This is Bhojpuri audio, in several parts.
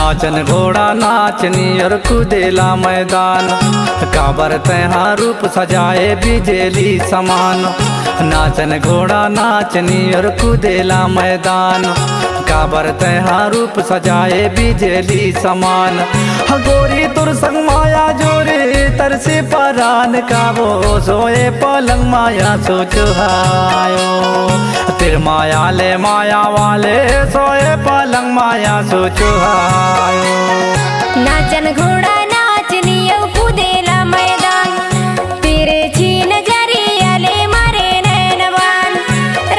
नाचन घोड़ा नाचनी और कुदेला मैदान, काबर तहाँ रूप सजाए बिजली समान। नाचन घोड़ा नाचनी और कुदेला मैदान, काबर तहाँ रूप सजाए बिजली समान। गोरी तुर संग माया जोरे तरसे परान, काबो सोए पलंग माया सोचो हायो। तिर माया ले माया वाले सोए पलंग माया सोचो हायो। नाचन घोड़ा नाचनी और कुदेला मैदान, तेरे छीन जरिया ले मारे नैनवान।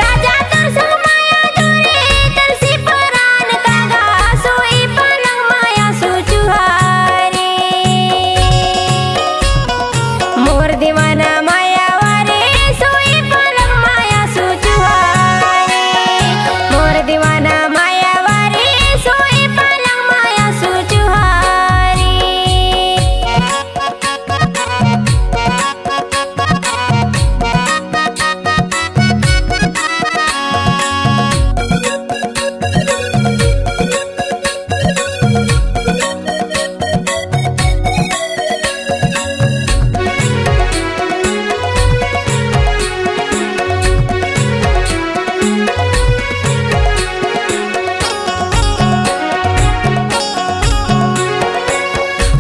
राजा तुर संग माया जोरे तरसे परान, कागा सोए पलंग माया सोचो हारे। मोर दीवाना माया वारे सोए पलंग माया सोचो हारे। मोर दीवाना माया वारे सोए पलंग माया सोचो हारे।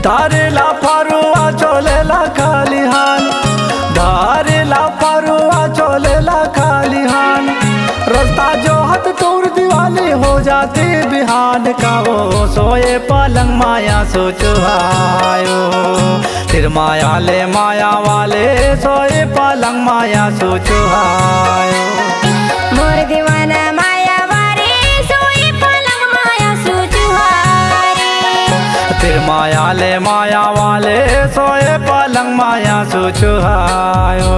धारेला फारुआ चोलेला खाली हान, धारेला फारुआ चोलेला खाली हान। रास्ता जो हथ तोड़ दीवाली हो जाती बिहान, का वो सोए पलंग माया सोचो हायो। फिर माया ले माया वाले सोए पलंग माया सोचो हायो। मोर दीवाना माया वारे सोए पलंग माया सोचो हारे। फिर माया ले माया वाले सोए पलंग माया सोचो हायो।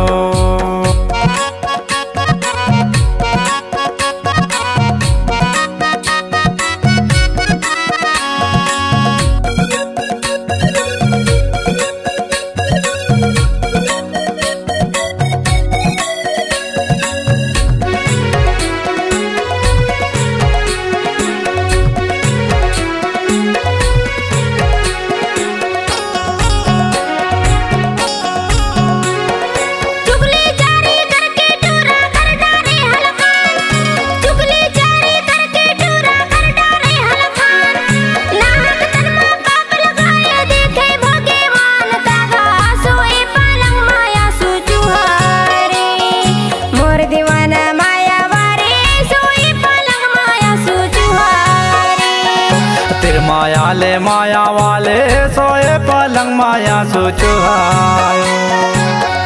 माया ले माया वाले सोए पलंग माया सोचो हायो।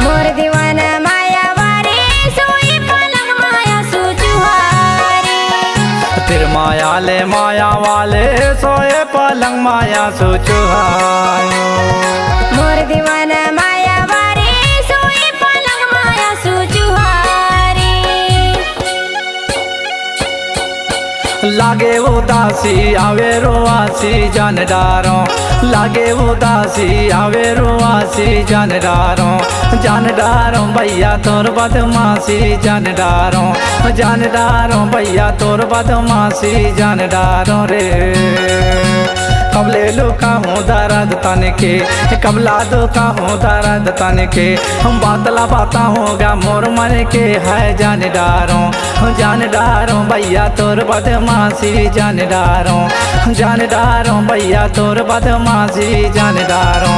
मोर दीवाना माया वारे सोए पलंग माया सोचो हारे। फिर माया ले माया वाले सोए पलंग माया सोचो हायो। मोर दीवाना माया वारे सोए पलंग माया सोचो हारे। लागे उदासी आवे रोआसी जान डारो, लागे उदासी आवे रोआसी जान डारो। जान डारो भैया तोर बदमाशी जान डारो, जान डारो भैया तोर बदमाशी जान डारो रे। कब ले लो कहूँ दर्द तन के, कब ला दो कहूँ दर्द तन के। हम बातला बाता होगा मोर मन के है जान डारो। जान डारो भैया तोर बदमाशी जान डारो, जान डारो भैया तोर बदमाशी जान डारो।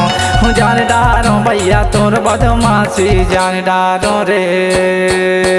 जान डारो भैया तोर बदमाशी जान डारो रे।